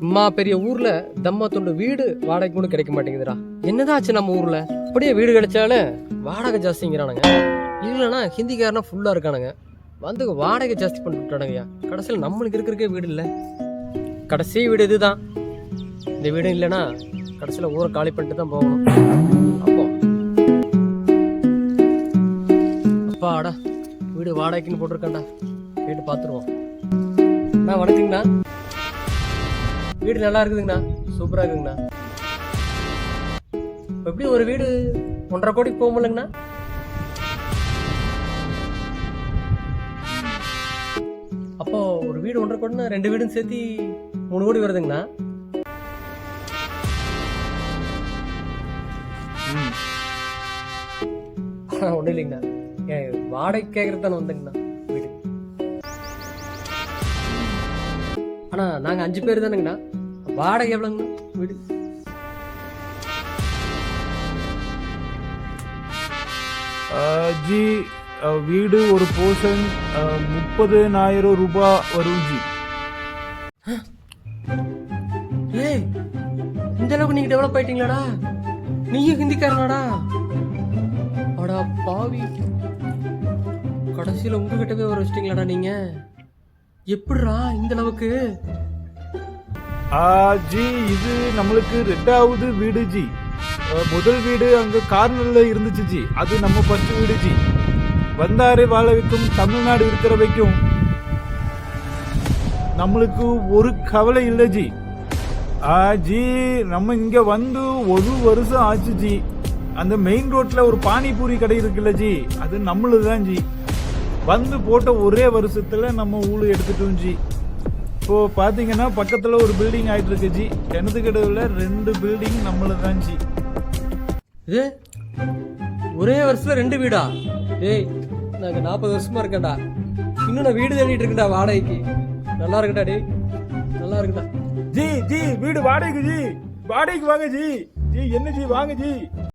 அம்மா பெரிய ஊர்ல தம்மா துண்டு வீடு வாடகைக்கு கூட கிடைக்க மாட்டேங்குதுடா. என்னதான் ஆச்சு நம்ம ஊர்ல? அப்படியே வீடு கிடைச்சாலும் வாடகை ஜாஸ்திங்கிறானுங்க. இல்லைன்னா ஹிந்திக்காரனா ஃபுல்லா இருக்கானுங்க. வந்து வாடகை ஜாஸ்தி பண்ணி விட்டானுங்கய்யா. கடைசியில் நம்மளுக்கு இருக்கிறக்கே வீடு இல்லை. கடைசி வீடு இதுதான். இந்த வீடும் இல்லைன்னா கடைசியில் ஊரை காலி பண்ணிட்டு தான் போகணும். அப்போ அப்பாடா வீடு வாடகைக்குன்னு போட்டிருக்காண்டா, கேட்டு பார்த்துருவோம். அண்ணா வணக்கங்கண்ணா. வீடு நல்லா இருக்குதுங்கண்ணா, சூப்பரா இருக்குங்கண்ணா. எப்படி ஒரு வீடு 1.5 கோடிக்கு போக முடியலங்கண்ணா? அப்போ ஒரு வீடு 1.5 கோடினா 2 வீடும் சேர்த்து 3 கோடி வருதுங்கண்ணா. ஒன்றும் இல்லைங்கண்ணா, வாடகை கேட்கறது தானே வந்தேங்கண்ணா வீடு. ஆனா நாங்க 5 பேர் தானுங்கண்ணா. வாடகை எவ்வளோங்கண்ணா வீடு? जी வீடு ஒரு போர்ஷன் 30,000 ரூபாய் வரும் ஜி. ஏய் இந்த அளவுக்கு நீங்க டெவலப் ஆயிட்டீங்களாடா? நீயும் ஹிந்திக்காரனாடா? அடா பாவி, கடைசியில உங்ககிட்டவே வர வச்சிட்டீங்களாடா நீங்க. எப்படிடா இந்த அளவுக்கு? ஜி இது நம்மளுக்கு 2வது வீடு ஜி. முதல் வீடு அங்க கார்னர்ல இருந்துச்சு ஜி, அது நம்ம ஃபர்ஸ்ட் வீடு ஜி. வந்தாரை வாழ வைக்கும் தமிழ்நாடு இருக்கிற வைக்கும் நம்மளுக்கு ஒரு கவலை இல்லை ஜி. ஜி நம்ம இங்க வந்து 1 வருஷம் ஆச்சு ஜி. அந்த மெயின் ரோட்ல ஒரு பானிபூரி கடை இருக்குல்ல ஜி, அது நம்மளுதான் ஜி. வந்து போட்ட ஒரே வருஷத்துல நம்ம ஊழல் எடுத்துட்டோம் ஜி. இப்போ பாத்தீங்கன்னா பக்கத்துல ஒரு பில்டிங் ஆயிட்டு இருக்கு ஜி. கிணத்து கடவுல 2 பில்டிங் நம்மளுதான் ஜி. இது ஒரே வருஷத்துல 2 வீடா? டேய் நாங்க 40 வருஷமா இருக்கேன்டா, இன்னும் நான் வீடு தேடிட்டு இருக்கேன்டா வாடகைக்கு. நல்லா இருக்குடா டேய், நல்லா இருக்குடா. ஜி ஜி வீடு வாடகைக்கு ஜி, வாடகைக்கு வாங்க ஜி. ஜி என்ன ஜி வாங்க ஜி.